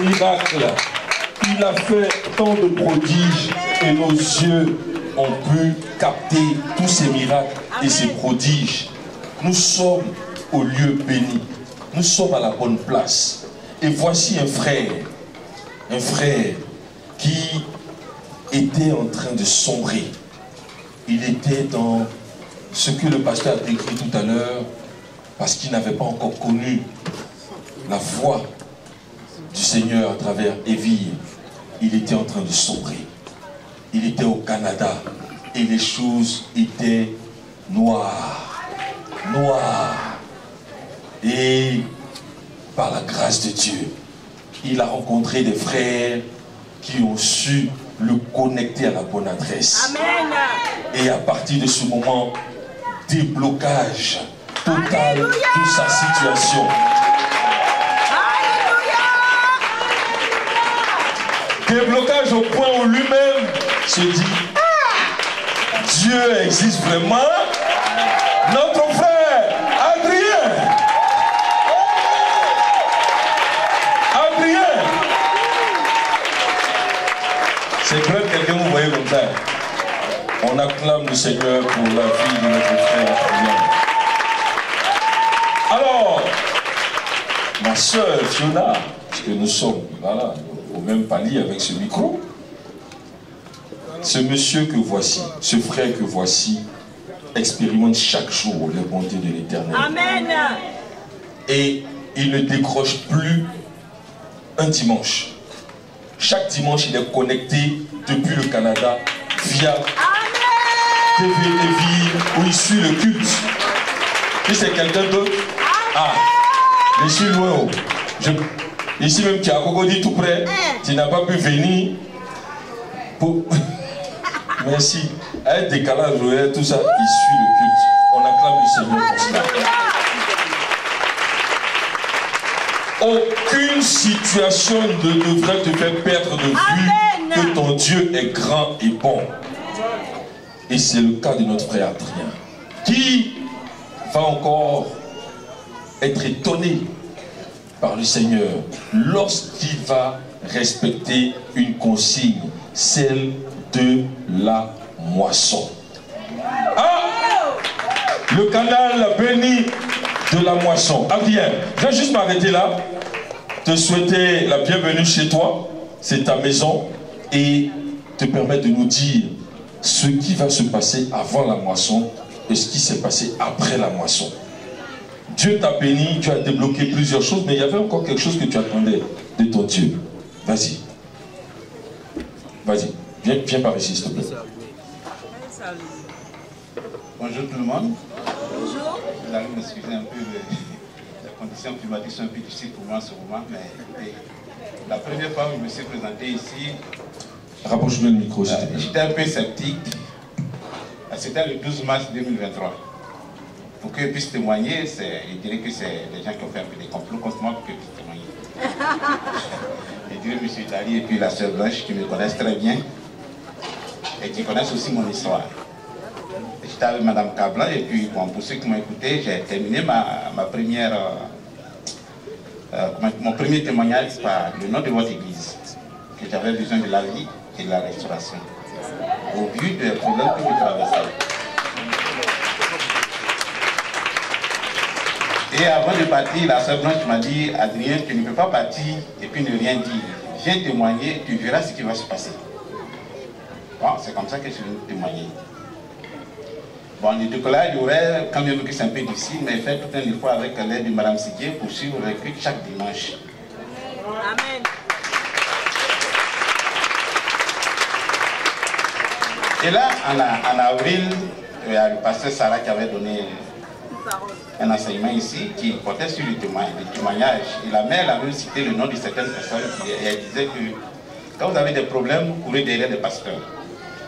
miracles. Il a fait tant de prodiges et nos yeux ont pu capter tous ces miracles et ces prodiges. Nous sommes au lieu béni. Nous sommes à la bonne place. Et voici un frère qui était en train de sombrer. Il était dans ce que le pasteur a décrit tout à l'heure, parce qu'il n'avait pas encore connu la voix du Seigneur à travers Evie. Il était en train de sombrer. Il était au Canada et les choses étaient noires. Et par la grâce de Dieu, il a rencontré des frères qui ont su le connecter à la bonne adresse. Amen. Et à partir de ce moment, déblocage total de sa situation. Déblocage au point où lui-même se dit, Dieu existe vraiment. Notre frère Adrien, c'est vrai que quelqu'un vous voyez comme ça. On acclame le Seigneur pour la vie de notre frère Adrien. Alors, ma soeur Fiona, puisque nous sommes voilà, au même palier avec ce micro, ce monsieur que voici, ce frère que voici, expérimente chaque jour les bontés de l'Éternel. Amen. Et il ne décroche plus un dimanche. Chaque dimanche, il est connecté depuis le Canada via TV Evie, où il suit le culte. Si c'est quelqu'un d'autre, je suis loin. Ici même, tu as Cocody tout près, tu n'as pas pu venir pour... Merci. Avec décalage horaire, tout ça, il suit le culte. On acclame le Seigneur pour cela. Aucune situation ne devrait te faire perdre de vue que ton Dieu est grand et bon. Et c'est le cas de notre frère Adrien, qui va encore être étonné par le Seigneur lorsqu'il va respecter une consigne, celle de la moisson. Le canal béni de la moisson. Adrien, je vais juste m'arrêter là, te souhaiter la bienvenue chez toi, c'est ta maison, et te permettre de nous dire ce qui va se passer avant la moisson et ce qui s'est passé après la moisson. Dieu t'a béni, tu as débloqué plusieurs choses, mais il y avait encore quelque chose que tu attendais de ton Dieu. Vas-y. Vas-y. Viens par ici, s'il te plaît. Bonjour tout le monde. Bonjour. Vous allez m'excuser un peu, les conditions climatiques sont un peu difficiles pour moi en ce moment, mais la première fois où je me suis présenté ici, rapproche-le le micro, s'il te plaît. J'étais un peu sceptique. C'était le 12 mars 2023. Pour qu'ils puissent témoigner, je dirais que c'est des gens qui ont fait un peu des complots contre moi pour qu'ils puissent témoigner. Je dirais M. Itali et puis la sœur Blanche qui me connaissent très bien et qui connaissent aussi mon histoire. J'étais avec Mme Kablan et puis bon, pour ceux qui m'ont écouté, j'ai terminé mon premier témoignage par le nom de votre église, que j'avais besoin de la vie et de la restauration, au vu des problèmes que je traversais. Et avant de partir, la sœur Blanche m'a dit, Adrien, tu ne peux pas partir et puis ne rien dire. Viens témoigner, tu verras ce qui va se passer. Bon, c'est comme ça que je suis venu témoigner. Bon, le décollage horaire, quand même que c'est un peu difficile, mais fait tout un effort avec l'aide de Mme Sidier pour suivre le culte chaque dimanche. Amen. Et là, en avril, il y a le pasteur Sarah qui avait donné un enseignement ici qui portait sur le témoignage. Et la mère a même cité le nom de certaines personnes et elle disait que quand vous avez des problèmes, vous courez derrière des pasteurs.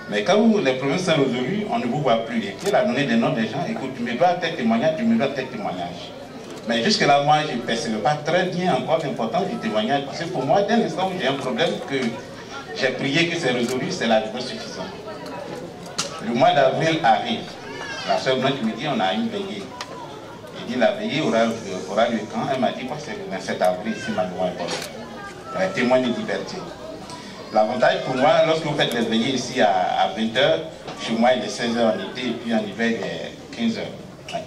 Mais quand les problèmes sont résolus, on ne vous voit plus. Et puis elle a donné des noms des gens, écoute, tu me dois tel témoignage, tu me dois tel témoignage. Mais jusque-là, moi, je ne percevais pas très bien encore l'importance du témoignage. Parce que pour moi, dès l'instant où j'ai un problème, que j'ai prié que c'est résolu, c'est la réponse suffisante. Le mois d'avril arrive. La sœur Blanche me dit, on a une veillée. Elle dit, la veillée aura lieu quand? Elle m'a dit, quoi, c'est le 27 avril, si ma mémoire est bonne. témoin de liberté. L'avantage pour moi, lorsque vous faites les veillées ici à 20h, chez moi il est 16h en été et puis en hiver il est 15h. Ouais.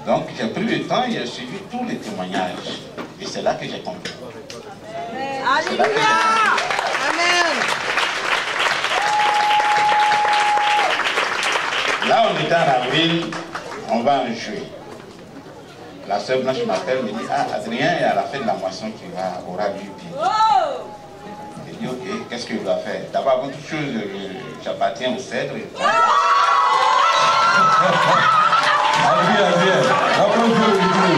Donc j'ai pris le temps et j'ai suivi tous les témoignages. Et c'est là que j'ai compris. Alléluia! Amen! Là on était en avril, on va en juillet. La sœur Blanche m'appelle, me dit, ah Adrien est à la fête de la moisson qui aura lieu. Je dis, ok, qu'est-ce que je dois faire? D'abord, avant toute chose, j'appartiens au cèdre. Adrien, rappelle-toi le micro.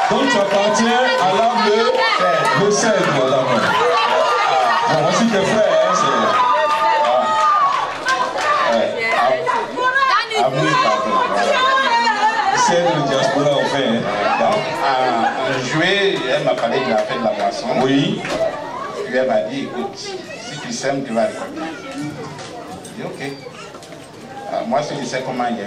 Donc tu appartiens à l'arbre de cèdre là-bas. Bon, voici tes frères, hein, c'est... Cèdre diaspora, en fait. En juillet, elle m'a parlé de la fête de la moisson. Oui. Puis elle m'a dit, écoute, si tu sèmes, tu vas récolter. J'ai dit, ok. Moi, je sais comment il y a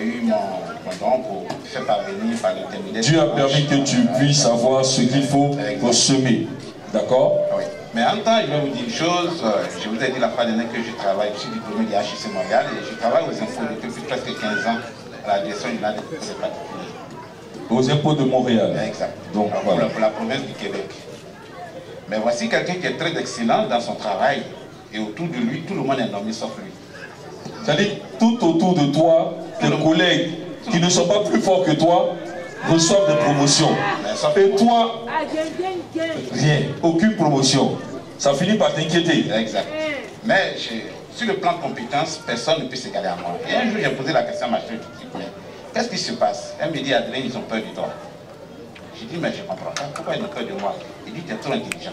eu mon don pour faire parvenir par l'intermédiaire. Dieu a permis que tu puisses avoir ce qu'il faut pour semer. D'accord? Oui. Mais en même temps, je vais vous dire une chose. Je vous ai dit la fois dernière que je travaille, je suis diplômé de HEC Montréal et je travaille aux infos depuis presque 15 ans à la direction générale des particuliers. Aux impôts de Montréal. Exact. Donc, voilà. Pour la province du Québec. Mais voici quelqu'un qui est très excellent dans son travail et autour de lui, tout le monde est nommé sauf lui. C'est-à-dire, tout autour de toi, tes collègues qui ne sont pas plus forts que toi reçoivent des promotions. Et toi, rien, aucune promotion. Ça finit par t'inquiéter. Exact. Mais sur le plan de compétences, personne ne peut s'égaler à moi. Et un jour, j'ai posé la question à ma chef, mais qu'est-ce qui se passe? Elle me dit, Adrien, ils ont peur de toi. J'ai dit, mais je ne comprends pas. Pourquoi ils ont peur de moi? Il dit, tu es trop intelligent.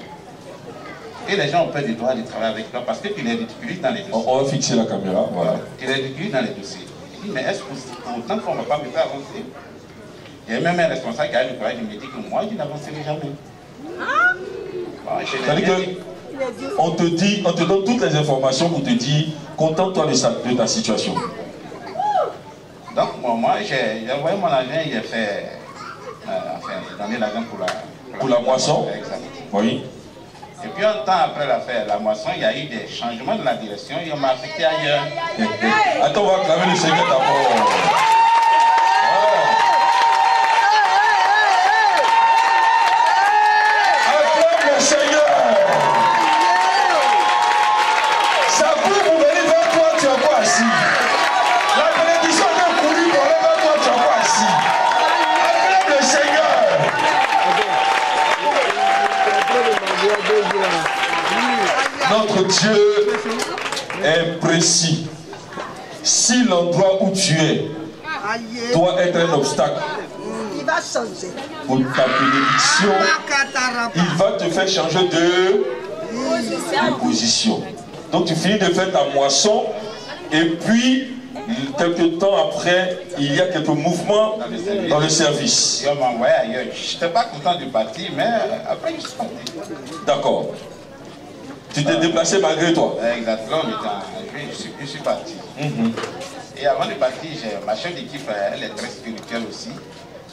Et les gens ont peur de toi, de travailler avec toi, parce que tu les ridiculises dans les dossiers. On va fixer la caméra, voilà. Tu les ridiculises dans les dossiers. Il dit, mais est-ce que pour autant qu'on ne va pas me faire avancer? Il y a même un responsable qui a eu le courage de me dire que moi, je n'avancerai jamais. Bon, c'est-à-dire qu'on te dit, on te donne toutes les informations pour te dire, contente-toi de ta situation. Donc, moi j'ai envoyé mon agent, il a fait, enfin, il a donné l'argent pour la moisson. Exact. Oui. Et puis, un temps après la moisson, il y a eu des changements de la direction et on m'a affecté ailleurs. Attends, on va acclamer le Seigneur d'abord. Acclame le Seigneur. Ça court pour venir vers toi, tu as quoi assis? La bénédiction de courir pour aller vers toi, tu as quoi assis? Acclame le Seigneur. Notre Dieu est précis. Si l'endroit où tu es doit être un obstacle pour ta bénédiction, il va te faire changer de position. Donc tu finis de faire ta moisson et puis quelques temps après, il y a quelques mouvements dans le service. Et on m'a envoyé ailleurs. Je n'étais pas content du parti, mais après je suis parti. D'accord. Tu t'es déplacé malgré toi. Exactement, on était en juillet, je suis parti. Et avant de partir, ma chef d'équipe, elle est très spirituelle aussi.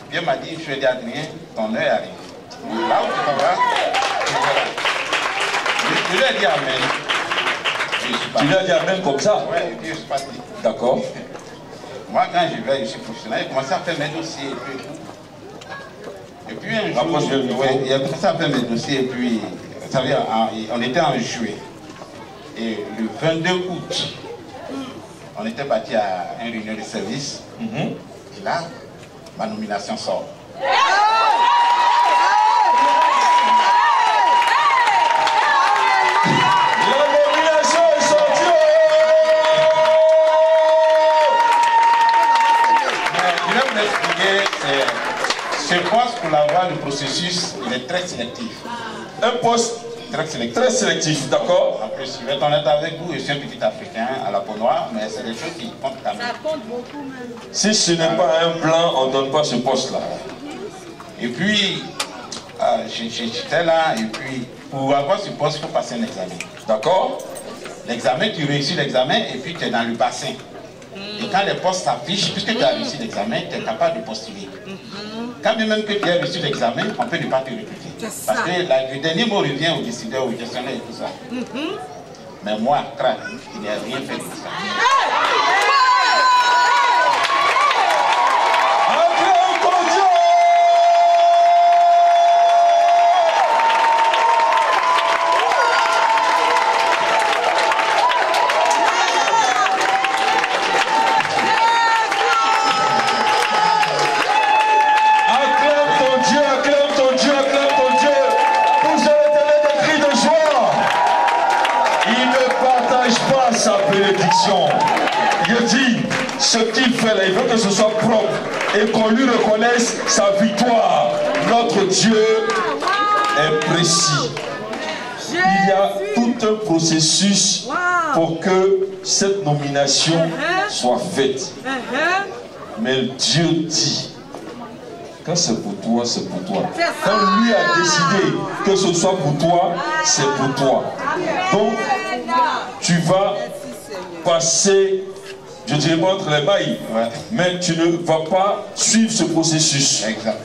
Puis elle m'a dit, je lui ai dit, Adrien, ton heure arrive. Là où tu vas, je lui ai dit Amen. Tu lui as dit Amen comme ça? Oui, et puis je suis parti. D'accord. Moi, quand je vais, je suis professionnel, j'ai commencé à faire mes dossiers et puis un jour, il a commencé à faire mes dossiers et puis, vous savez, on était en juillet. Et le 22 août, on était parti à une réunion de service. Et là, ma nomination sort. Ce poste, pour l'avoir, le processus, il est très sélectif. Un poste très sélectif, d'accord. En plus, je vais être honnête avec vous, je suis un petit Africain à la peau noire, mais c'est des choses qui comptent quand même. Ça compte beaucoup même. Si ce n'est pas un blanc, on ne donne pas ce poste-là. Et puis, j'étais là, et puis, pour avoir ce poste, il faut passer un examen. D'accord. L'examen, tu réussis l'examen, et puis tu es dans le bassin. Et quand les postes s'affichent, puisque tu as réussi l'examen, tu es capable de postuler. Quand bien même que tu as reçu l'examen, on peut ne pas te recruter. Parce que le dernier mot revient au décideur, au gestionnaire et tout ça. Mais moi, crack, il n'y a rien fait de ça. Je dis, ce qu'il fait là, il veut que ce soit propre et qu'on lui reconnaisse sa victoire. Notre Dieu est précis. Il y a tout un processus pour que cette nomination soit faite. Mais Dieu dit, quand c'est pour toi, c'est pour toi. Quand lui a décidé que ce soit pour toi, c'est pour toi. Donc, tu vas passer, je dirais pas entre les mailles, mais tu ne vas pas suivre ce processus. Exact.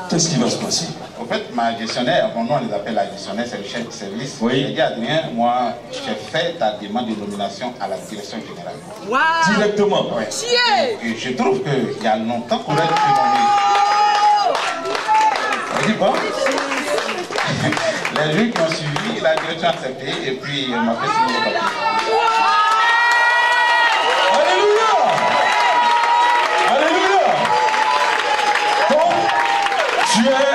Qu'est-ce qui va se passer? En fait, ma gestionnaire, bon, nous on les appelle la gestionnaire, c'est le chef de service. Oui. J'ai dit, Adrien, moi, j'ai fait ta demande de nomination à la direction générale. Directement. Ouais. Et je trouve qu'il y a longtemps qu'on a été nommé. On dit, bon, les gens qui ont suivi, la direction a accepté et puis elle m'a fait signer le papier. Alléluia! Alléluia! Donc, tu es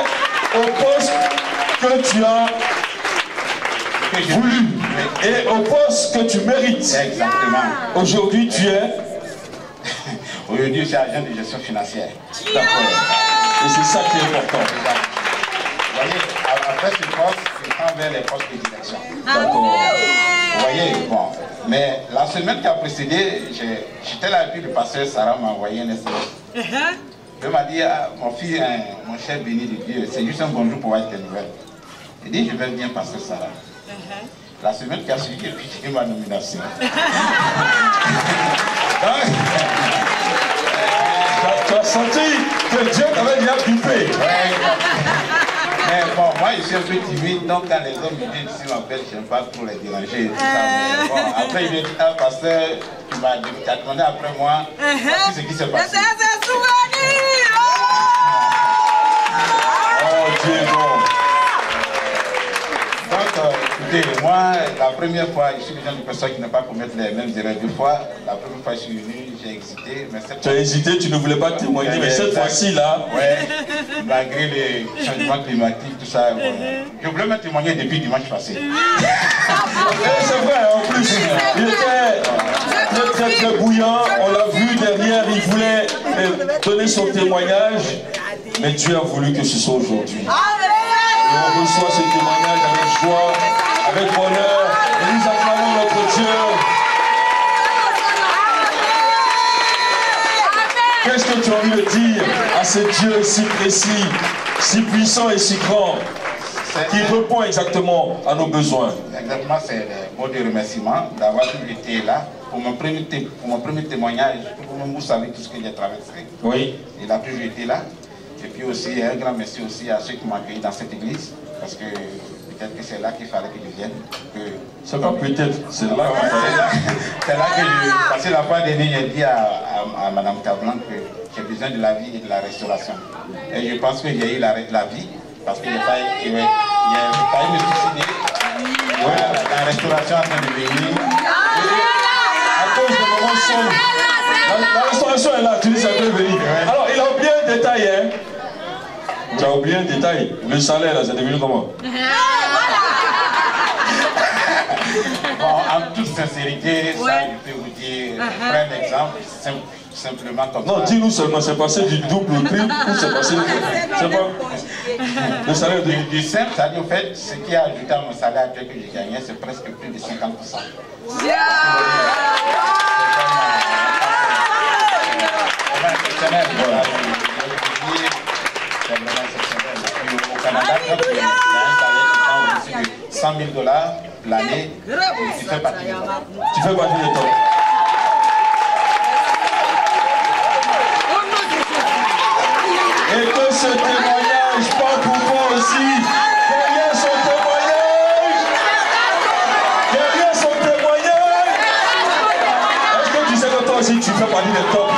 au poste que tu as voulu et au poste que tu mérites. Exactement. Aujourd'hui, tu es... Aujourd'hui, je suis agent de gestion financière. D'accord. Et c'est ça qui est important. Vous voyez, après ce poste, je prends vers les postes de direction. D'accord. Vous voyez, bon. Mais la semaine qui a précédé, j'étais là et puis le pasteur Sarah m'a envoyé un SMS. Il m'a dit, ah, mon fils, mon cher béni de Dieu, c'est juste un bonjour pour voir tes nouvelles. Il dit, je vais bien, pasteur Sarah. La semaine qui a suivi, et puis j'ai ma nomination. Tu as senti que Dieu t'avait déjà pipé. Mais bon, moi je suis un peu timide, donc quand les hommes me disent si m'appellent, je n'aime pas trop les déranger. Tout ça. Mais bon, après il est un pasteur qui m'a demandé après moi ce qui s'est passé. Oh Dieu est bon. Donc, écoutez, moi, la première fois, je suis le genre de personne qui n'a pas commettre les mêmes erreurs deux fois. La première fois, je suis venu, j'ai hésité. Mais cette Tu as hésité, tu ne voulais pas témoigner, mais cette fois-ci là. Ouais, malgré les changements climatiques, tout ça. Ouais. Je voulais même témoigner depuis dimanche passé. C'est vrai, en plus, il était très très bouillant, on l'a vu derrière, il voulait donner son témoignage, mais Dieu a voulu que ce soit aujourd'hui. Et on reçoit ce témoignage avec joie, avec bonheur, et nous acclamons notre Dieu. Qu'est-ce que tu as envie de dire à ce Dieu si précis, si puissant et si grand, qui répond exactement à nos besoins? Exactement, c'est le mot de remerciement d'avoir été là pour mon premier témoignage. Pour moi, vous savez tout ce que j'ai traversé. Oui. Il a toujours été là. Et puis aussi, un grand merci aussi à ceux qui m'ont accueilli dans cette église, parce que peut-être que c'est là qu'il fallait que je vienne. C'est pas peut-être, c'est là qu'il fallait. C'est là que je... Parce que la fois dernière, j'ai dit à Mme Cablan que j'ai besoin de la vie et de la restauration. Et je pense que j'ai eu la vie, parce qu'il n'y a pas eu me suicider. Ouais, la restauration en train de venir. À cause de moments sombres. La restauration est là, tu dis ça peut venir. Alors, il a oublié un détail, hein. Tu as oublié un détail. Le salaire, là, c'est devenu comment? Bon, en toute sincérité, ça, je peux vous dire, prends un exemple, simplement comme ça. Non, dis-nous seulement, c'est passé du double prix ou c'est passé c'est pas le salaire du simple, c'est-à-dire, en fait, ce qui a ajouté à mon salaire actuel que j'ai gagné, c'est presque plus de 50%. C'est vraiment exceptionnel. Au Canada, quand tu as un salaire qui prend au-dessus de $100 000 l'année, tu fais partie de toi. Tu fais partie de toi. Et que ce témoignage parle pour toi aussi. tu fais partie des tops?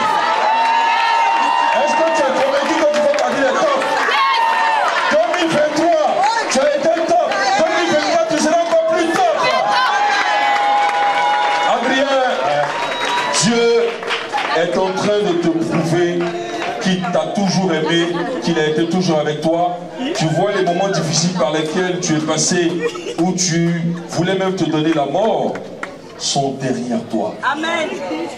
Est-ce que tu es convaincu que tu fais partie des tops? 2023, tu as été top. 2024, tu seras encore plus top. Adrien, Dieu est en train de te prouver qu'il t'a toujours aimé, qu'il a été toujours avec toi. Tu vois les moments difficiles par lesquels tu es passé, où tu voulais même te donner la mort, sont derrière toi. Amen.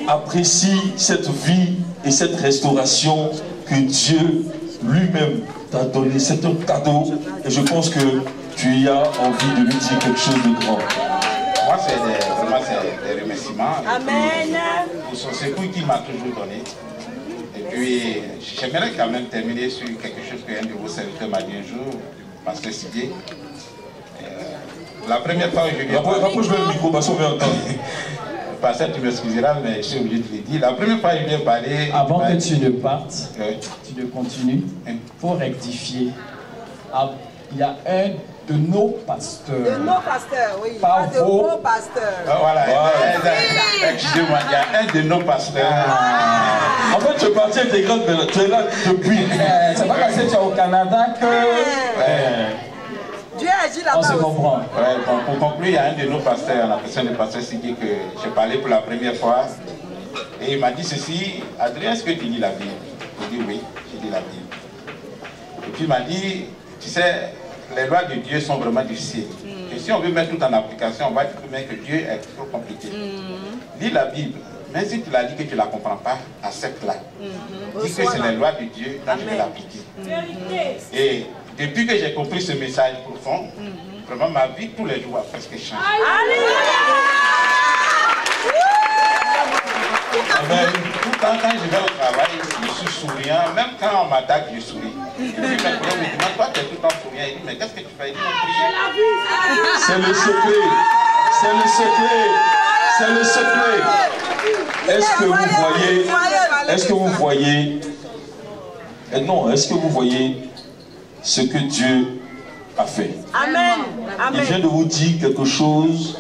Apprécie cette vie et cette restauration que Dieu lui-même t'a donné. C'est un cadeau et je pense que tu as envie de lui dire quelque chose de grand. Moi, c'est vraiment des remerciements. Amen. Pour son secours qu'il m'a toujours donné. Et puis, j'aimerais quand même terminer sur quelque chose qu'un de vos serviteurs m'a dit un jour, Pasteur Sidier. La première fois que je lui ai parlé... Rapproche-moi le micro, parce qu'on veut entendre. Pasteur, tu m'excuseras, mais je suis obligé de le dire. La première fois que je lui ai parlé... Avant que tu ne partes, oui. tu ne continues, il faut rectifier. Il y a un de nos pasteurs. De nos pasteurs, oui. Pas de vos vos pasteurs. Ah, voilà, excusez-moi, il y a un de nos pasteurs. En fait, tu es parti intégrant, mais tu es là depuis. C'est pas parce que tu es au Canada que... Dieu agit là-bas. On se comprend. Ouais, pour conclure, il y a un de nos pasteurs, la personne du pasteur Sigé, que j'ai parlé pour la première fois. Et il m'a dit ceci: Adrien, est-ce que tu lis la Bible? J'ai dit oui, j'ai lu la Bible. Et puis il m'a dit, tu sais, les lois de Dieu sont vraiment difficiles. Et si on veut mettre tout en application, on va dire que Dieu est trop compliqué. Lis la Bible. Même si tu l'as dit que tu ne la comprends pas, accepte-la. Dis que c'est les lois de Dieu, donc je vais l'appliquer. Et depuis que j'ai compris ce message profond, vraiment ma vie tous les jours a presque changé. Amen. Tout le temps, quand je vais au travail, je suis souriant. Même quand on m'attaque, je souris. Et puis mes collègues me disent, toi tu es tout le temps souriant. Il dit, mais qu'est-ce que tu fais? Il dit, on prie. C'est le secret. C'est le secret. C'est le secret. Est-ce que vous voyez? Est-ce que vous voyez? Non, est-ce que vous voyez ce que Dieu a fait? Amen. Il vient de vous dire quelque chose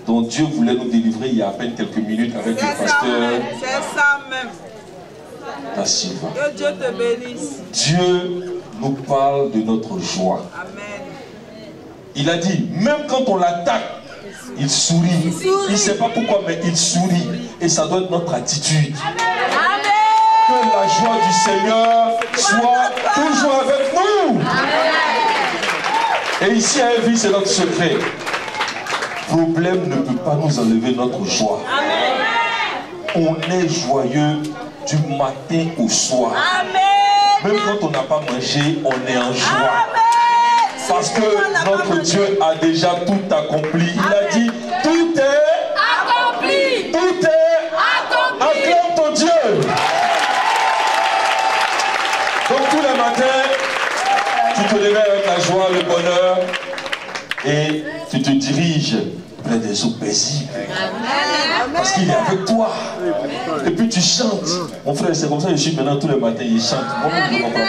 dont Dieu voulait nous délivrer il y a à peine quelques minutes avec le pasteur. C'est ça même. Da Silva. Que Dieu te bénisse. Dieu nous parle de notre joie. Amen. Il a dit, même quand on l'attaque, il sourit. Il ne sait pas pourquoi, mais il sourit. Et ça doit être notre attitude. Amen. Que la joie du Seigneur soit toujours avec nous. Et ici à Evie, c'est notre secret. Problème ne peut pas nous enlever notre joie. On est joyeux du matin au soir. Même quand on n'a pas mangé, on est en joie. Parce que notre Dieu a déjà tout accompli. Il a dit, tout est accompli. Tout est accompli. Acclame ton Dieu. Donc tous les matins, tu te réveilles avec la joie, le bonheur, et tu te diriges près des eaux paisibles. Parce qu'il est avec toi. Et puis tu chantes. Mon frère, c'est comme ça que je suis maintenant tous les matins, il chante. Moi-même, je ne comprends pas.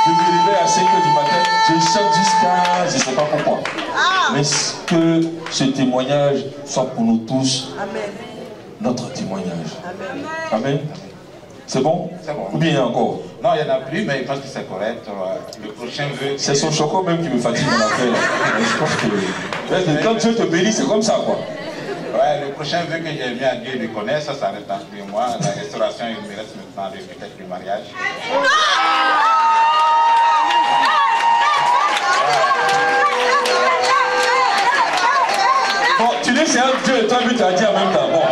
Je me réveille à 5 h du matin, je chante jusqu'à... je ne sais pas pourquoi. Mais que ce témoignage soit pour nous tous notre témoignage. Amen. C'est bon? C'est bon. Ou bien il y a encore? Non, il n'y en a plus, mais je pense que c'est correct. Le prochain vœu... C'est son chocolat même qui me fatigue dans la fait. Je pense que... quand Dieu te bénit, c'est comme ça, quoi. Ouais, le prochain vœu que j'ai mis à Dieu de connaître, ça reste entre lui et moi. La restauration, il me reste maintenant peut-être le mariage. Bon, tu dis c'est un Dieu et toi, lui, tu as dit en même temps. Bon,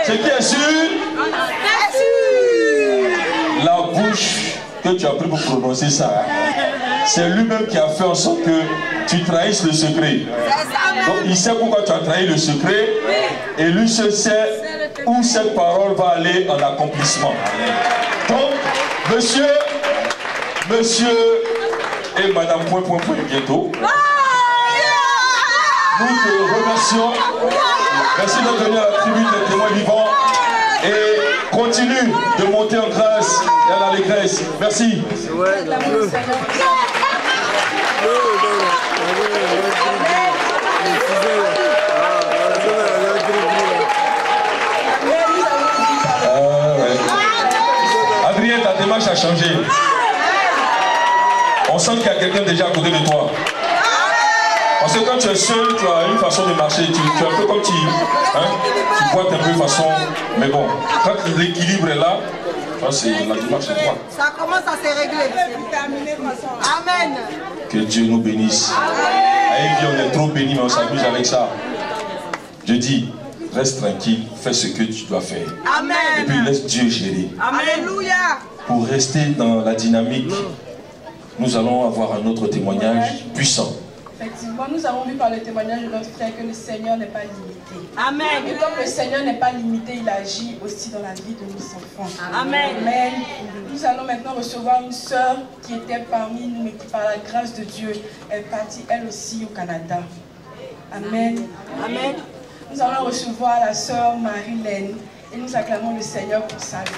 ce qui est sûr, la bouche que tu as pris pour prononcer ça, c'est lui-même qui a fait en sorte que tu trahisses le secret. Donc il sait pourquoi tu as trahi le secret et lui seul sait où cette parole va aller en accomplissement. Donc, monsieur et madame bientôt. Nous te remercions. Merci d'être venu à la tribune des témoins vivants et continue de monter en grâce et à l'allégresse. Merci. sent qu'il y a quelqu'un déjà à côté de toi. Parce que quand tu es seul, tu as une façon de marcher. Tu es un peu comme tu boites un peu de façon. Mais bon, quand l'équilibre est là, c'est la démarche est droite. Ça commence à se régler. Amen. Que Dieu nous bénisse. Aïe, on est trop bénis, mais on s'amuse avec ça. Je dis, reste tranquille, fais ce que tu dois faire. Amen. Et puis laisse Dieu gérer. Alléluia. Pour rester dans la dynamique, nous allons avoir un autre témoignage puissant. Effectivement, nous avons vu par le témoignage de notre frère que le Seigneur n'est pas limité. Amen. Et comme le Seigneur n'est pas limité, il agit aussi dans la vie de nos enfants. Amen. Amen. Nous allons maintenant recevoir une sœur qui était parmi nous, mais qui par la grâce de Dieu est partie elle aussi au Canada. Amen. Amen. Nous allons recevoir la sœur Marie-Laine et nous acclamons le Seigneur pour sa vie.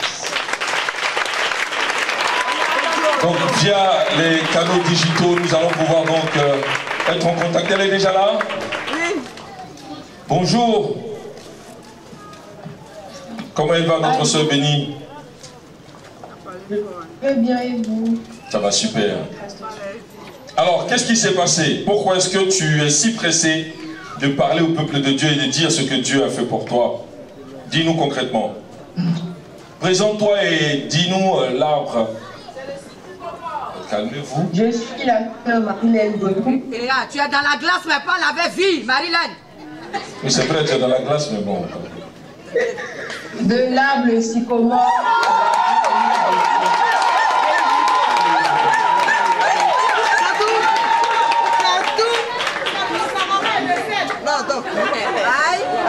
Donc via les canaux digitaux, nous allons pouvoir donc être en contact. Elle est déjà là? Oui. Bonjour. Comment elle va, notre sœur bénie? Très bien, et vous? Ça va super. Alors, qu'est-ce qui s'est passé? Pourquoi est-ce que tu es si pressé de parler au peuple de Dieu et de dire ce que Dieu a fait pour toi? Dis-nous concrètement. Présente-toi et dis-nous l'arbre. Calmez-vous. Je suis la sœur Marie-Laine Godou. Et là, tu es dans la glace, mais pas la vraie vie, Marie-Laine. Oui, c'est vrai, tu es dans la glace, mais bon. De l'arbre le sycomore.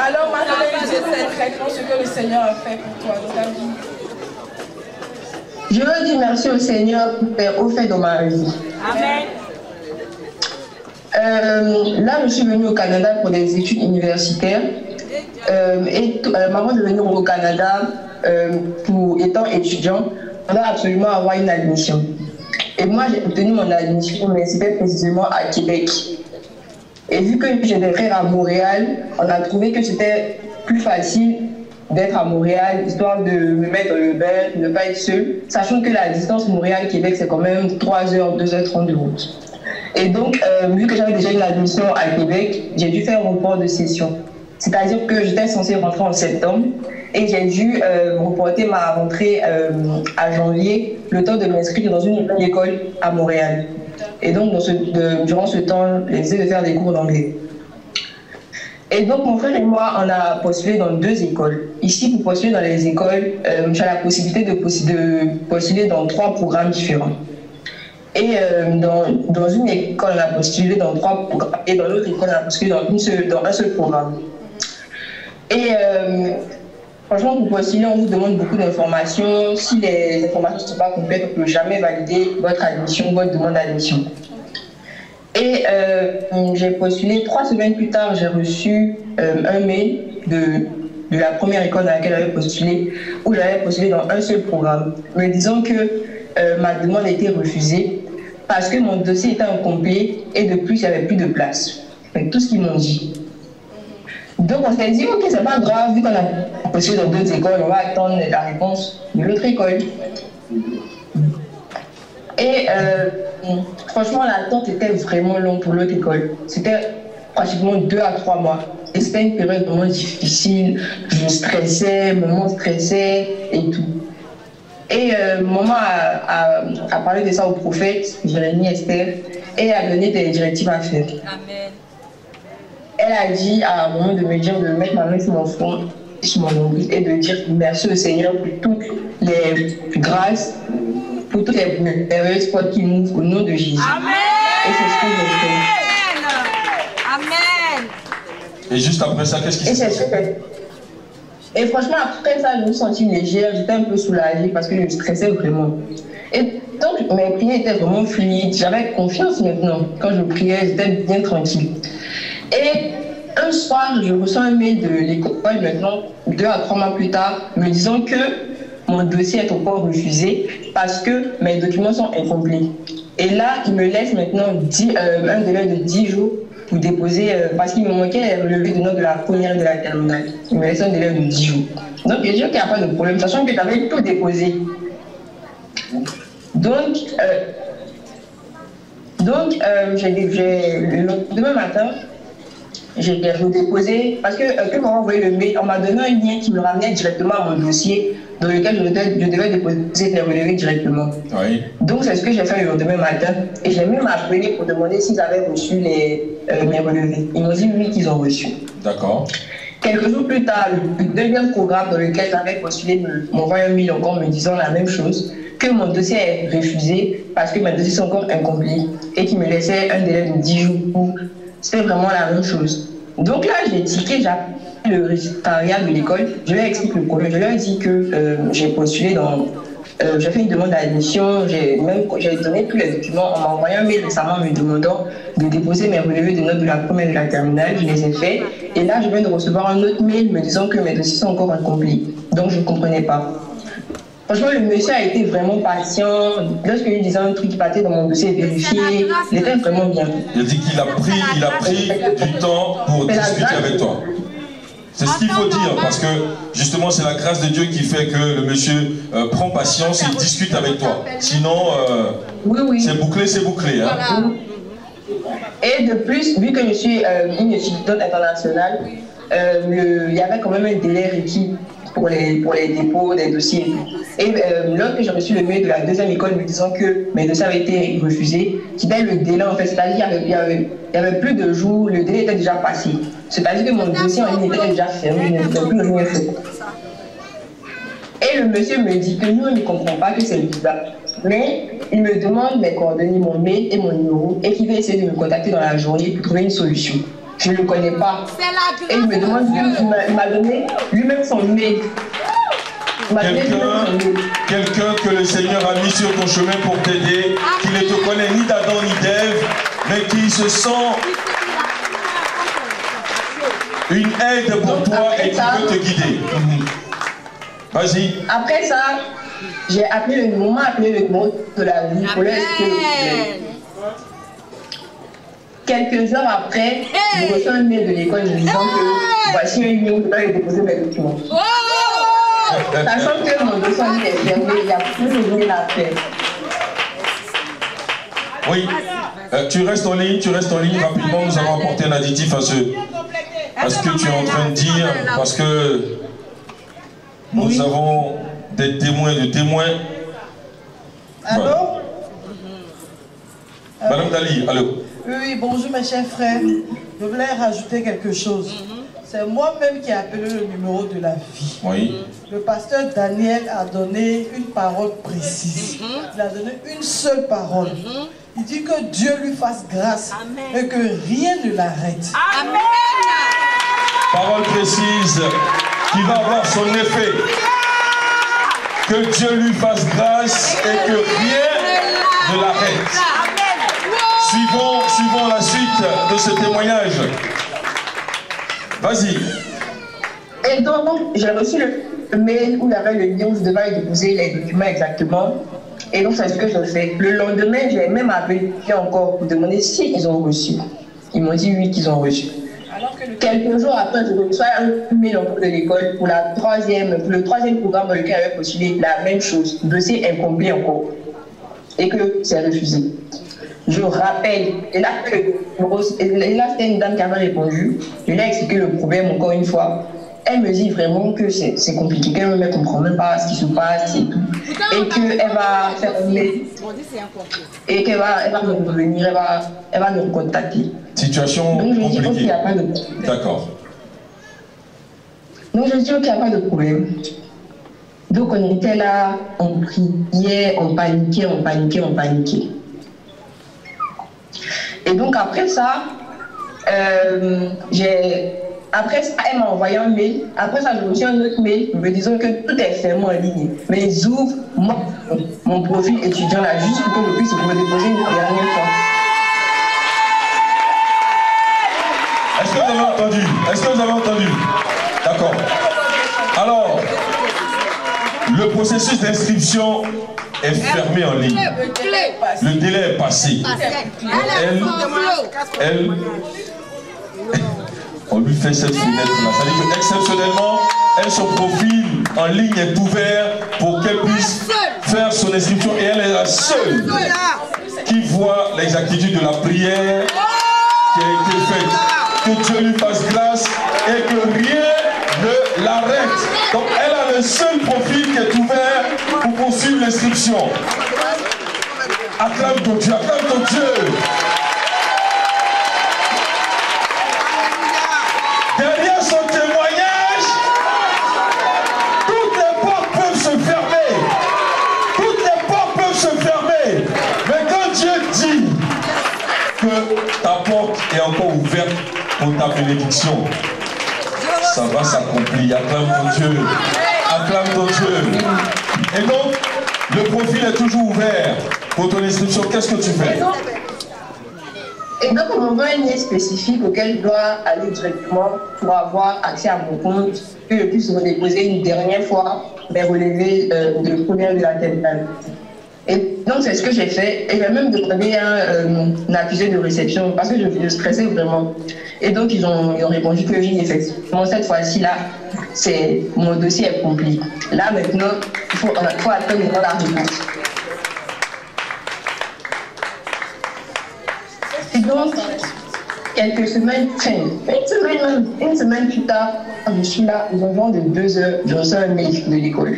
Alors, Marie-Laine, dis-nous concrètement ce que le Seigneur a fait pour toi dans ta vie. Je veux dire merci au Seigneur pour faire au fait dans ma vie. Amen. Là, je suis venue au Canada pour des études universitaires. Avant de venir au Canada, pour étant étudiant, on doit absolument avoir une admission. Et moi, j'ai obtenu mon admission, mais c'était précisément à Québec. Et vu que j'ai des frères à Montréal, on a trouvé que c'était plus facile d'être à Montréal, histoire de me mettre dans le bain, de ne pas être seul, sachant que la distance Montréal-Québec, c'est quand même 3h, 2h30 de route. Et donc, vu que j'avais déjà une admission à Québec, j'ai dû faire un report de session. C'est-à-dire que j'étais censée rentrer en septembre et j'ai dû reporter ma rentrée à janvier, le temps de m'inscrire dans une école à Montréal. Et donc, durant ce temps, j'ai essayé de faire des cours d'anglais. Et donc, mon frère et moi, on a postulé dans 2 écoles. Ici, pour postuler dans les écoles, j'ai la possibilité de postuler dans 3 programmes différents. Et dans une école, on a postulé dans 3 programmes. Et dans l'autre école, on a postulé dans un seul programme. Et franchement, pour postuler, on vous demande beaucoup d'informations. Si les informations ne sont pas complètes, on ne peut jamais valider votre admission, votre demande d'admission. Et j'ai postulé 3 semaines plus tard, j'ai reçu un mail de la première école dans laquelle j'avais postulé, où j'avais postulé dans un seul programme, me disant que ma demande a été refusée parce que mon dossier était incomplet et de plus, il n'y avait plus de place. C'est tout ce qu'ils m'ont dit. Donc on s'est dit, ok, c'est pas grave, vu qu'on a postulé dans 2 écoles, on va attendre la réponse de l'autre école. Et franchement, l'attente était vraiment longue pour l'autre école. C'était pratiquement 2 à 3 mois. Et c'était une période vraiment difficile. Je stressais, maman stressait et tout. Et maman a parlé de ça au prophète, Jérémie Esther, et a donné des directives à faire. Amen. Elle a dit à maman de me dire de mettre ma main sur mon front, sur mon nombril, et de dire merci au Seigneur pour toutes les grâces, pour toutes les merveilleuses fois qu'il m'ouvre au nom de Jésus. Amen. Et c'est ce que j'ai fait. Amen. Et juste après ça, qu'est-ce qui s'est passé? Et franchement, après ça, je me sentis légère, j'étais un peu soulagée parce que je stressais vraiment. Et donc, mes prières étaient vraiment fluides, j'avais confiance maintenant. Quand je priais, j'étais bien tranquille. Et un soir, je reçois un mail de l'école maintenant, 2 à 3 mois plus tard, me disant que mon dossier est encore refusé parce que mes documents sont incomplets. Et là, il me laisse maintenant un délai de 10 jours pour déposer, parce qu'il me manquait le relevé de notes de la première et de la terminale. Il me laisse un délai de 10 jours. Donc, je dis qu'il n'y a pas de problème, sachant que j'avais tout déposé. Donc, Donc, le lendemain matin, j'ai déposé, parce que quand on m'a envoyé le mail, on m'a donné un lien qui me ramenait directement à mon dossier dans lequel je devais déposer les relevés directement. Oui. Donc, c'est ce que j'ai fait le lendemain matin. Et j'ai même appelé pour demander s'ils avaient reçu mes relevés. Ils m'ont dit oui, qu'ils ont reçu. D'accord. Quelques jours plus tard, le deuxième programme dans lequel j'avais postulé m'envoie un mail encore me disant la même chose, que mon dossier est refusé parce que mes dossiers sont encore incomplets et qu'il me laissait un délai de 10 jours. C'était vraiment la même chose. Donc là, j'ai tiqué, j'ai appelé le secrétariat de l'école, je leur ai expliqué le problème, je leur ai dit que j'ai postulé dans... j'ai fait une demande d'admission, j'ai donné tous les documents, on m'a envoyé un mail récemment me demandant de déposer mes relevés de notes de la première et de la terminale, je les ai faits. Et là, je viens de recevoir un autre mail me disant que mes dossiers sont encore incomplets. Donc, je ne comprenais pas. Franchement, le monsieur a été vraiment patient. Lorsque je lui disais un truc qui partait dans mon dossier vérifié, il était vraiment bien. Il a dit qu'il a pris du temps pour discuter avec toi. C'est ce qu'il faut dire, parce que justement c'est la grâce de Dieu qui fait que le monsieur prend patience et discute avec toi. Sinon, oui. C'est bouclé. Hein. Et de plus, vu que je suis une étudiante internationale, il y avait quand même un délai requis pour les dépôts des dossiers. Et lorsque j'ai reçu le mail de la deuxième école me disant que mes dossiers avaient été refusés, c'était le délai en fait, c'est-à-dire qu'il y avait plus de jours, le délai était déjà passé. C'est-à-dire que mon dossier en ligne était déjà fermé, je ne pouvais plus rien faire. Et le monsieur me dit que nous, on ne comprend pas que c'est bizarre. Mais il me demande mes coordonnées, mon mail et mon numéro, et qu'il va essayer de me contacter dans la journée pour trouver une solution. Je ne le connais pas. Et il me demande, il m'a donné lui-même son mail. Quelqu'un que le Seigneur a mis sur ton chemin pour t'aider, qui ne te connaît ni d'Adam ni d'Ève, mais qui se sent une aide pour toi et qui peut te guider. Vas-y. Après ça, j'ai appelé le numéro de la vie pour leur expliquer. Quelques heures après, je reçois un mail de l'école me disant que voici un lien pour aller déposer mes documents. Sachant que mon dossier est fermé, il n'y a plus de rien à faire. Oui, tu restes en ligne, rapidement, nous allons apporter un additif à ce que tu es en train de dire, parce que nous avons des témoins de témoins. Allô? Voilà. Madame Dali, allô? Oui, bonjour mes chers frères. Je voulais rajouter quelque chose. C'est moi-même qui ai appelé le numéro de la vie. Oui. Le pasteur Daniel a donné une parole précise. Il a donné une seule parole. Il dit que Dieu lui fasse grâce. Amen. Et que rien ne l'arrête. Amen. Parole précise qui va avoir son effet. Que Dieu lui fasse grâce et que rien ne l'arrête. Suivons la suite de ce témoignage. Vas-y. Et donc, j'ai reçu le mail où il y avait le lien où je devais déposer les documents exactement. Et donc, c'est ce que j'ai fait. Le lendemain, j'ai même appelé encore pour demander s'ils ont reçu. Ils m'ont dit oui, qu'ils ont reçu. Quelques jours après, je reçois un mail en cours de l'école pour le troisième programme dans lequel j'avais postulé la même chose. Dossier incomplet encore. Et que c'est refusé. Je rappelle, et là c'était une dame qui avait répondu, je lui ai expliqué le problème encore une fois. Elle me dit vraiment que c'est compliqué, qu'elle ne comprend même pas ce qui se passe et tout. Et qu'elle va faire un mail. Et qu'elle va me revenir, elle va me contacter. Situation donc, compliquée. Donc je dis qu'il n'y a pas de problème. D'accord. Donc je dis qu'il n'y a pas de problème. Donc on était là, on priait, on paniquait. Et donc après ça, elle m'a envoyé un mail. Après ça, j'ai reçu un autre mail me disant que tout est fermé en ligne. Mais ils ouvrent mon profil étudiant là juste pour que je puisse me déposer une dernière fois. Est-ce que vous avez entendu? D'accord. Alors, le processus d'inscription est fermé en ligne. Le délai est passé. On lui fait cette fenêtre-là. C'est-à-dire qu'exceptionnellement, son profil en ligne est ouvert pour qu'elle puisse faire son inscription et elle est la seule. qui voit l'exactitude de la prière qui a été faite. Que Dieu lui fasse grâce et que rien ne l'arrête. Donc elle a le seul profil qui est ouvert pour poursuivre l'inscription. Acclame ton Dieu, acclame ton Dieu. Derrière son témoignage, toutes les portes peuvent se fermer. Toutes les portes peuvent se fermer. Mais quand Dieu dit que ta porte est encore ouverte pour ta bénédiction, ça va s'accomplir. Acclame ton Dieu. Acclame ton Dieu. Et donc, le profil est toujours ouvert pour ton inscription. Qu'est-ce que tu fais? Et donc, on m'envoie un lien spécifique auquel je dois aller directement pour avoir accès à mon compte, que je puisse me déposer une dernière fois mes relevés de première de la tête. Et donc, c'est ce que j'ai fait. Et j'ai même demandé un accusé de réception parce que je stressais vraiment. Et donc, ils ont répondu que oui, effectivement, cette fois-ci-là, mon dossier est complet. Là, maintenant, il faut attendre la réponse. Et donc, quelques semaines, une semaine plus tard, je suis là, aux environs de 2 heures, je reçois un mail de l'école.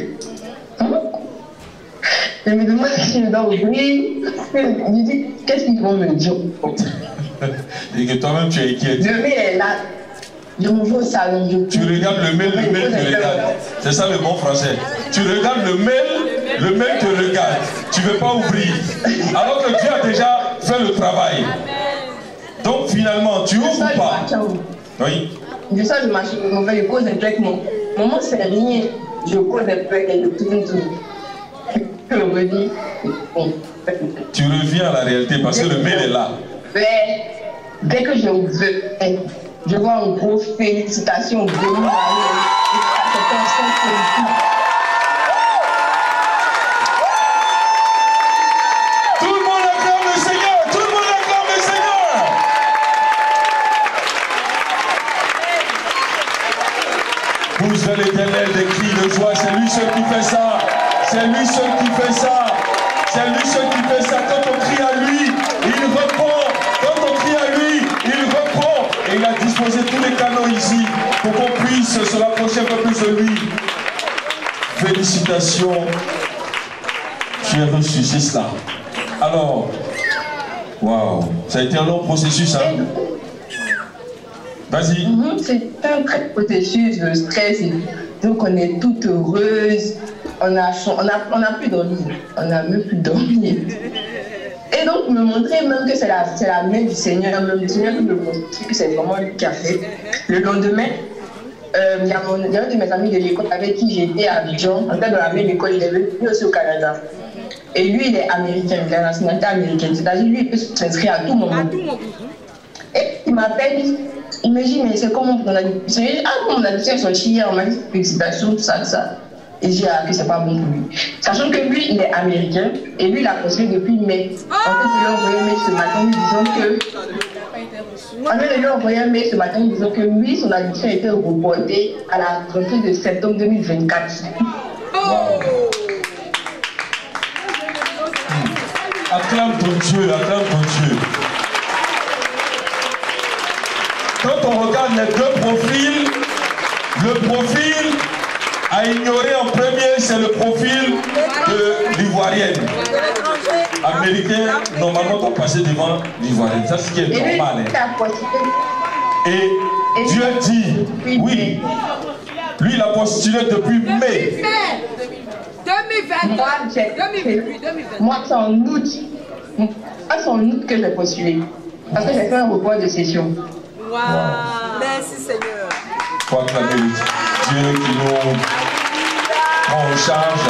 Je me demande si je dois ouvrir. Je dis, qu'est-ce qu'ils vont me dire? Et que toi-même tu es inquiète. Le mail est là. Je m'ouvre au salon. Tu regardes le mail te regarde. C'est ça le bon français. Tu regardes le mail te regarde. Tu ne veux pas ouvrir. Alors que Dieu a déjà fait le travail. Donc finalement, tu ouvres ou pas? Oui. Je sors de ma chambre, je cause un peu avec mon maman, c'est rien. Je cause un peu avec le tout. Tu reviens à la réalité parce que le mail est là. Dès que je ouvre, je vois un gros félicitations. Pousse vers l'Éternel des cris de joie, c'est lui seul qui fait ça. C'est lui seul qui fait ça. C'est lui seul qui fait ça. Quand on crie à lui, il répond. Quand on crie à lui, il répond. Et il a disposé tous les canaux ici pour qu'on puisse se rapprocher un peu plus de lui. Félicitations. Tu as reçu, c'est cela. Alors, waouh, ça a été un long processus, hein? Vas-y. C'est un vrai processus de stress. Donc on est toute heureuse. On a plus dormi. On n'a même plus dormi. Et donc me montrer même que c'est la main du Seigneur, même le Seigneur qui me montre que c'est vraiment lui qui a fait. Le lendemain, il y a un de mes amis de l'école avec qui j'étais à Abidjan, en fait dans la même école, il est venu aussi au Canada. Et lui, il est américain, il a la nationalité américaine. C'est-à-dire lui, il peut s'inscrire à tout moment. Et il m'appelle, il me dit, mais c'est comment on a dit? Je dis, ah non, on a dit, ils sont hier, on m'a dit, félicitations, tout ça, tout ça. Et j'ai dit, ah, que c'est pas bon pour lui. Sachant que lui, il est américain, et lui, il a postulé depuis mai. En fait, il lui a envoyé un mail ce matin disant que lui, son admission a été reportée à la rentrée de septembre 2024. Acclame ton Dieu, acclame ton Dieu. Quand on regarde les deux profils, le profil à ignorer en premier, c'est le profil de l'Ivoirienne. Américain, normalement, doit passer devant l'Ivoirienne. Ça, c'est ce qui est normal. Hein. Et Dieu dit, oui, lui, il a postulé depuis mai. 2020. Moi, c'est en août. C'est en août que j'ai postulé. Parce que j'ai fait un report de session. Wow. Merci Seigneur. Faut acclamer Dieu qui nous prend en charge.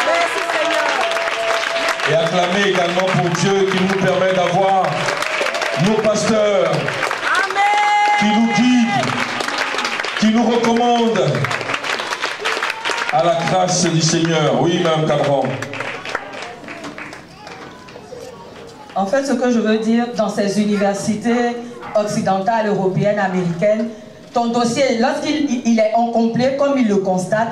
Merci Seigneur. Et acclamer également pour Dieu qui nous permet d'avoir nos pasteurs. Amen. Qui nous guident, qui nous recommandent à la grâce du Seigneur. Oui, Mme Cabron. En fait, ce que je veux dire, dans ces universités occidentales, européennes, américaines, ton dossier, lorsqu'il est incomplet, comme il le constate,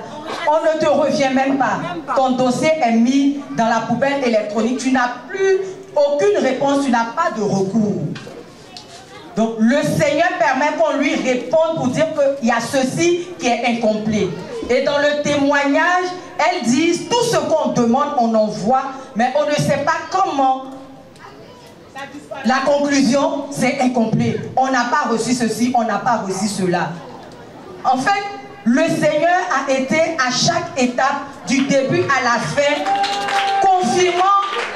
on ne te revient même pas. Ton dossier est mis dans la poubelle électronique. Tu n'as plus aucune réponse, tu n'as pas de recours. Donc le Seigneur permet qu'on lui réponde pour dire qu'il y a ceci qui est incomplet. Et dans le témoignage, elles disent tout ce qu'on demande, on envoie, mais on ne sait pas comment. La conclusion, c'est incomplet. On n'a pas reçu ceci, on n'a pas reçu cela. En fait, le Seigneur a été à chaque étape, du début à la fin, confirmant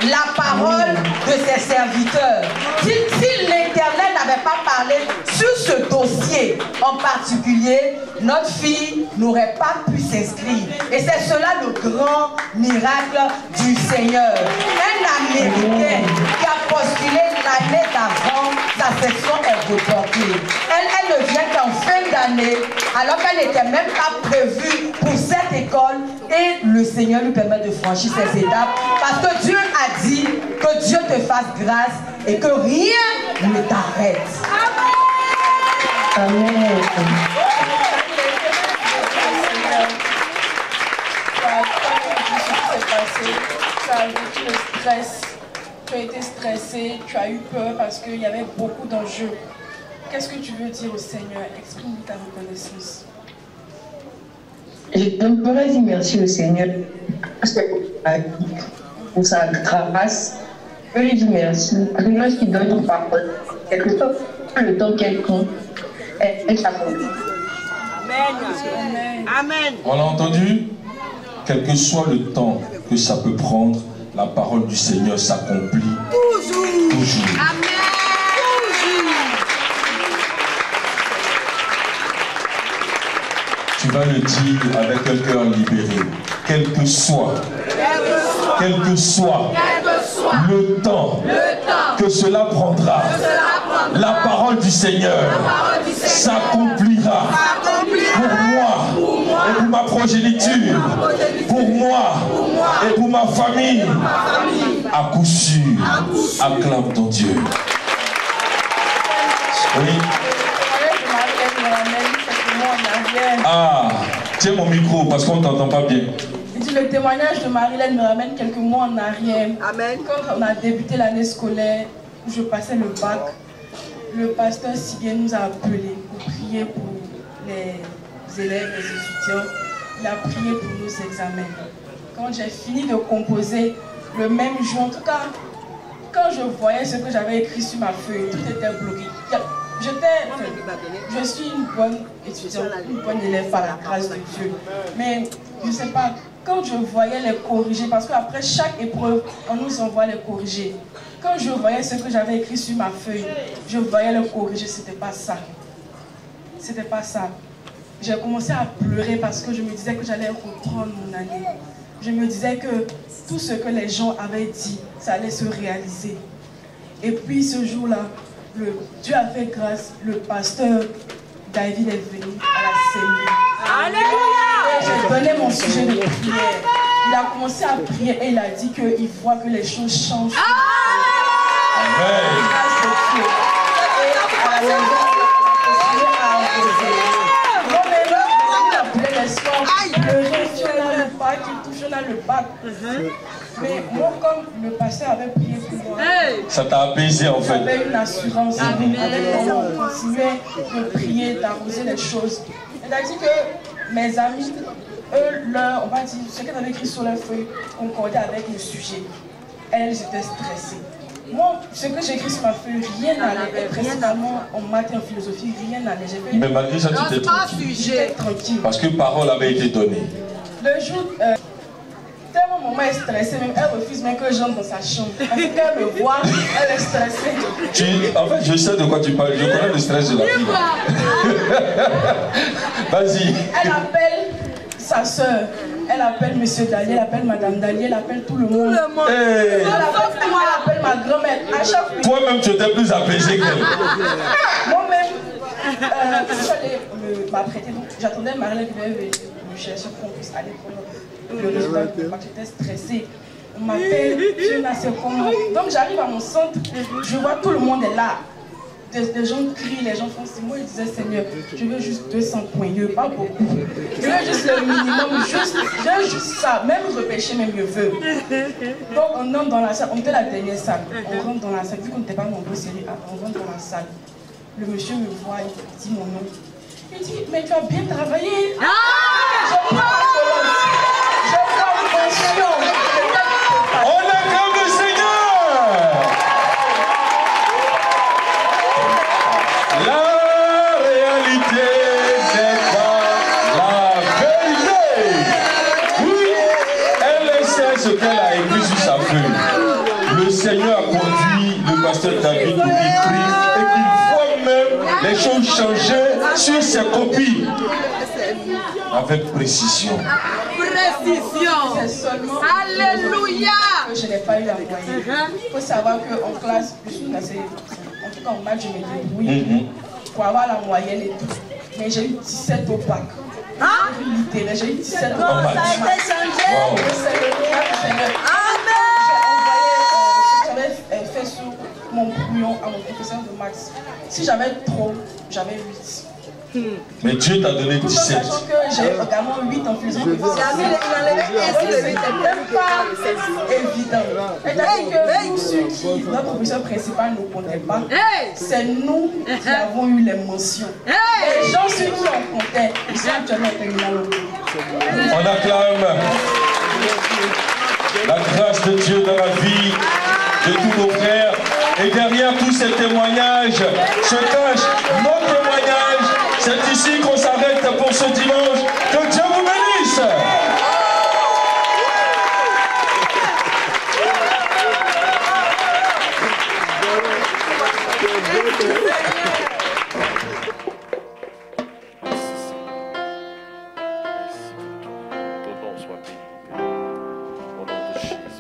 la parole de ses serviteurs. Si l'Éternel n'avait pas parlé sur ce dossier en particulier, notre fille n'aurait pas pu s'inscrire. Et c'est cela le grand miracle du Seigneur. Un Américain qui a postulé l'année d'avant, sa section est reportée. Elle ne vient qu'en fin d'année, alors qu'elle n'était même pas prévue pour cette école, et le Seigneur lui permet de franchir ces étapes parce que Dieu a dit que Dieu te fasse grâce et que rien ne t'arrête. Amen. Tu as vécu le stress, tu as été stressé, tu as eu peur parce qu'il y avait beaucoup d'enjeux. Qu'est-ce que tu veux dire au Seigneur? Exprime ta reconnaissance. Je pourrais dire merci au Seigneur pour sa grâce. Je lui dis merci. Parce que lorsqu'il donne une parole, quelque chose, le temps quelconque, elle s'accomplit. Amen. Amen. On a entendu? Quel que soit le temps que ça peut prendre, la parole du Seigneur s'accomplit. Toujours. Toujours. Amen. Tu vas le dire avec un cœur libéré. Quel que soit le temps que cela prendra, la parole du Seigneur s'accomplira pour moi et pour ma progéniture, pour moi et pour ma famille. À coup sûr, acclame ton Dieu. Oui. Ah, tiens mon micro parce qu'on ne t'entend pas bien. Le témoignage de Marilène me ramène quelques mois en arrière. Amen. Quand on a débuté l'année scolaire, je passais le bac, le pasteur Siguet nous a appelés pour prier pour les élèves, les étudiants. Il a prié pour nos examens. Quand j'ai fini de composer, le même jour, en tout cas, quand je voyais ce que j'avais écrit sur ma feuille, tout était bloqué. Je suis une bonne étudiante, une bonne élève par la grâce de Dieu. Mais je ne sais pas, quand je voyais les corriger, parce qu'après chaque épreuve, on nous envoie les corriger. Quand je voyais ce que j'avais écrit sur ma feuille, je voyais le corriger, c'était pas ça. C'était pas ça. J'ai commencé à pleurer parce que je me disais que j'allais reprendre mon année. Je me disais que tout ce que les gens avaient dit, ça allait se réaliser. Et puis ce jour-là, Dieu a fait grâce, le pasteur David est venu à la cellule. Alléluia! Et j'ai donné mon sujet de prière. Il a commencé à prier et il a dit qu'il voit que les choses changent. Amen. Le bac. Mais moi, comme le pasteur avait prié pour moi, ça t'a apaisé en fait. J'avais une assurance. On continuait de prier, d'arroser les choses. Il a dit que mes amis, eux, on va dire, ce qu'elles avaient écrit sur leur feuille concordait avec le sujet. Elles étaient stressées. Moi, ce que j'ai écrit sur ma feuille, rien n'allait. Principalement en maths et en philosophie, rien n'allait. Mais malgré ça, tu étais tranquille. Parce que parole avait été donnée. Le jour, tellement maman est stressée, même elle refuse même que j'entre dans sa chambre. Parce qu'elle me voit, elle est stressée. En fait, je sais de quoi tu parles. Je connais le stress de la vie. Vas-y. Elle appelle sa soeur. Elle appelle Monsieur Dali, elle appelle Madame Dali, elle appelle tout le monde. Hey. Elle appelle ma grand-mère. À chaque fois. Toi-même, tu étais plus apaisé qu'elle. Moi-même, j'allais m'apprêter. Donc, j'attendais Marilène qui devait me chercher pour qu'on puisse aller pour le résultat. J'étais stressée. On m'appelle, je ne sais comment. Donc, j'arrive à mon centre, je vois tout le monde est là. les gens crient, les gens font si. Moi, je disais, Seigneur, je veux juste 200 poigneux, pas beaucoup. Je veux juste le minimum, je veux juste ça. Même repêcher, même je veux. Donc, on entre dans la salle, on était la dernière salle. On rentre dans la salle, vu qu'on n'était pas nombreux, on rentre dans la salle. Le monsieur me voit, il dit mon nom. Il dit, mais tu as bien travaillé. Je prends conscience. On acclame le Seigneur. La réalité n'est pas la vérité. Oui, elle sait ce qu'elle a écrit sur sa feuille. Le Seigneur a conduit le pasteur David pour écrire et qu'il faut même les choses changer sur ses copies avec précision. C'est seulement Alléluia. que je n'ai pas eu à envoyer. Il faut savoir qu'en classe, je suis classée, en tout cas en maths, je me débrouille pour avoir la moyenne et tout. Mais j'ai eu 17 au bac. Littéraire, j'ai eu 17 au bac. Ça a été changé. Wow. C'est le miracle, Seigneur. Amen. J'avais fait sur mon brouillon à mon professeur de maths. Si j'avais trop, j'avais 8. Mais Dieu t'a donné 17. Sachant que j'ai également 8 en faisant que c'était même pas évident. C'est-à-dire que nous, ceux qui, notre professeur principal ne comptait pas, c'est nous qui avons eu les mentions. Les gens, ceux qui en comptaient, ils sont actuellement en terminale. On acclame la grâce de Dieu dans la vie de tous nos frères. Et derrière tous ces témoignages se cachent nos témoignages. C'est ici qu'on s'arrête pour ce dimanche. Que Dieu vous bénisse. Ton nom soit béni, Père. Au nom de Jésus.